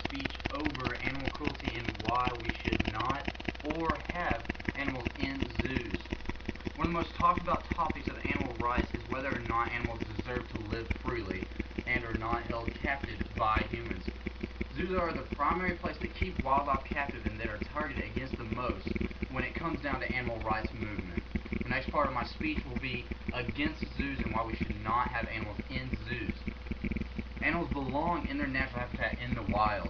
speech over animal cruelty and why we should not or have animals in zoos. One of the most talked about topics of animal rights is whether or not animals deserve to live freely and are not held captive by humans. Zoos are the primary place to keep wildlife captive and that are targeted against the most when it comes down to animal rights movement. The next part of my speech will be against zoos and why we should not have animals in zoos. Animals belong in their natural habitat in the wild.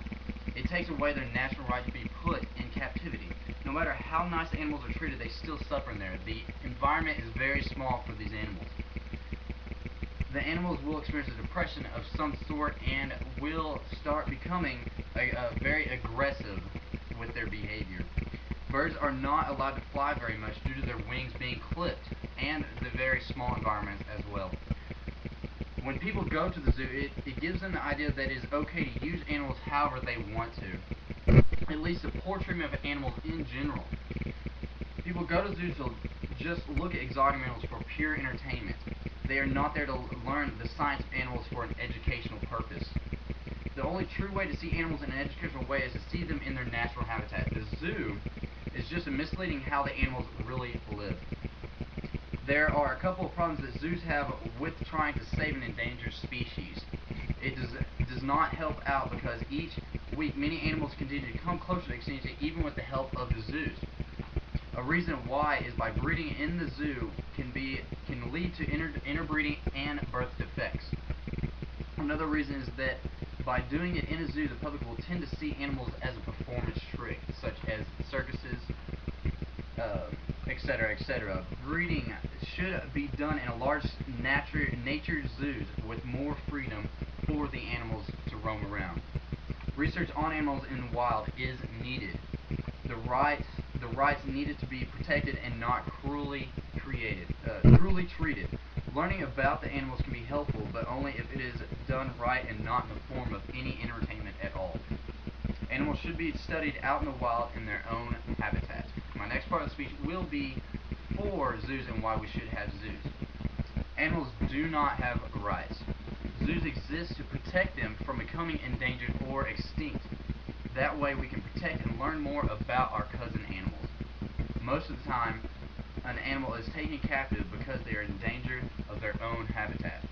It takes away their natural right to be put in captivity. No matter how nice the animals are treated, they still suffer in there. The environment is very small for these animals. The animals will experience a depression of some sort and will start becoming very aggressive with their behavior. Birds are not allowed to fly very much due to their wings being clipped and the very small environments as well. When people go to the zoo, it gives them the idea that it is okay to use animals however they want to. It leads to poor treatment of animals in general. People go to zoos to just look at exotic animals for pure entertainment. They are not there to learn the science of animals for an educational purpose. The only true way to see animals in an educational way is to see them in their natural habitat. The zoo is just a misleading how the animals really live. There are a couple of problems that zoos have with trying to save an endangered species. It does not help out because each week many animals continue to come closer to extinction even with the help of the zoos. A reason why is by breeding in the zoo can lead to interbreeding and birth defects. Another reason is that by doing it in a zoo, the public will tend to see animals as a performance trick, such as circuses, etc., etc. Breeding should be done in a large nature zoos with more freedom for the animals to roam around. Research on animals in the wild is needed. The rights needed to be protected and not cruelly treated. Learning about the animals can be helpful, but only if it is done right and not in the form of any entertainment at all. Animals should be studied out in the wild in their own habitat. My next part of the speech will be for zoos and why we should have zoos. Animals do not have rights. Zoos exist to protect them from becoming endangered or extinct. That way we can protect and learn more about our cousin animals. Most of the time, an animal is taken captive because they are in danger of their own habitat.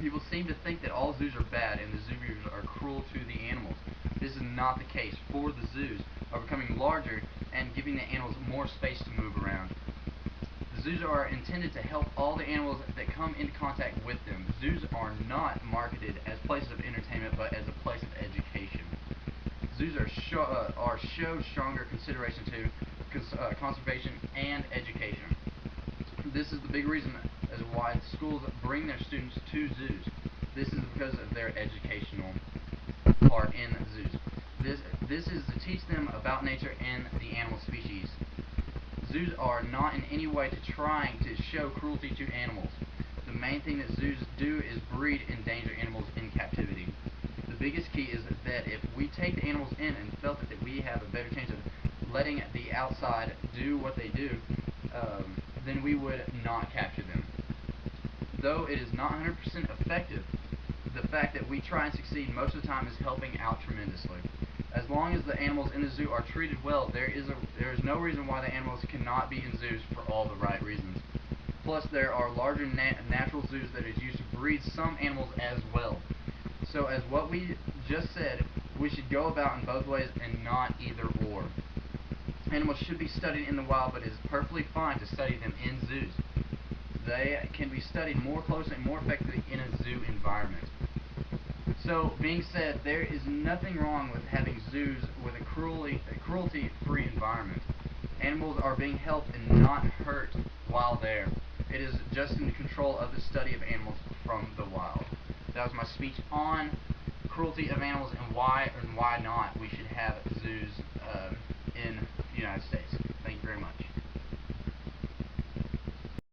People seem to think that all zoos are bad and the zookeepers are cruel to the animals. This is not the case, for the zoos are becoming larger and giving the animals more space to move around. The zoos are intended to help all the animals that come into contact with them. Zoos are not marketed as places of entertainment but as a place of education. Zoos show stronger consideration to conservation and education. This is the big reason as why schools bring their students to zoos. This is because of their educational part in zoos. This is to teach them about nature and the animal species. Zoos are not in any way trying to show cruelty to animals. The main thing that zoos do is breed endangered animals in captivity. The biggest key is that if we take the animals in and felt that we have a better chance of letting the outside do what they do, then we would not capture them. Though it is not 100% effective, the fact that we try and succeed most of the time is helping out tremendously. As long as the animals in the zoo are treated well, there is no reason why the animals cannot be in zoos for all the right reasons. Plus, there are larger natural zoos that is used to breed some animals as well. So, as what we just said, we should go about in both ways and not either or. Animals should be studied in the wild, but it is perfectly fine to study them in zoos. They can be studied more closely and more effectively in a zoo environment. So, being said, there is nothing wrong with having zoos with a cruelty-free environment. Animals are being helped and not hurt while there. It is just in control of the study of animals from the wild. That was my speech on cruelty of animals and why not we should have zoos in the United States. Thank you very much.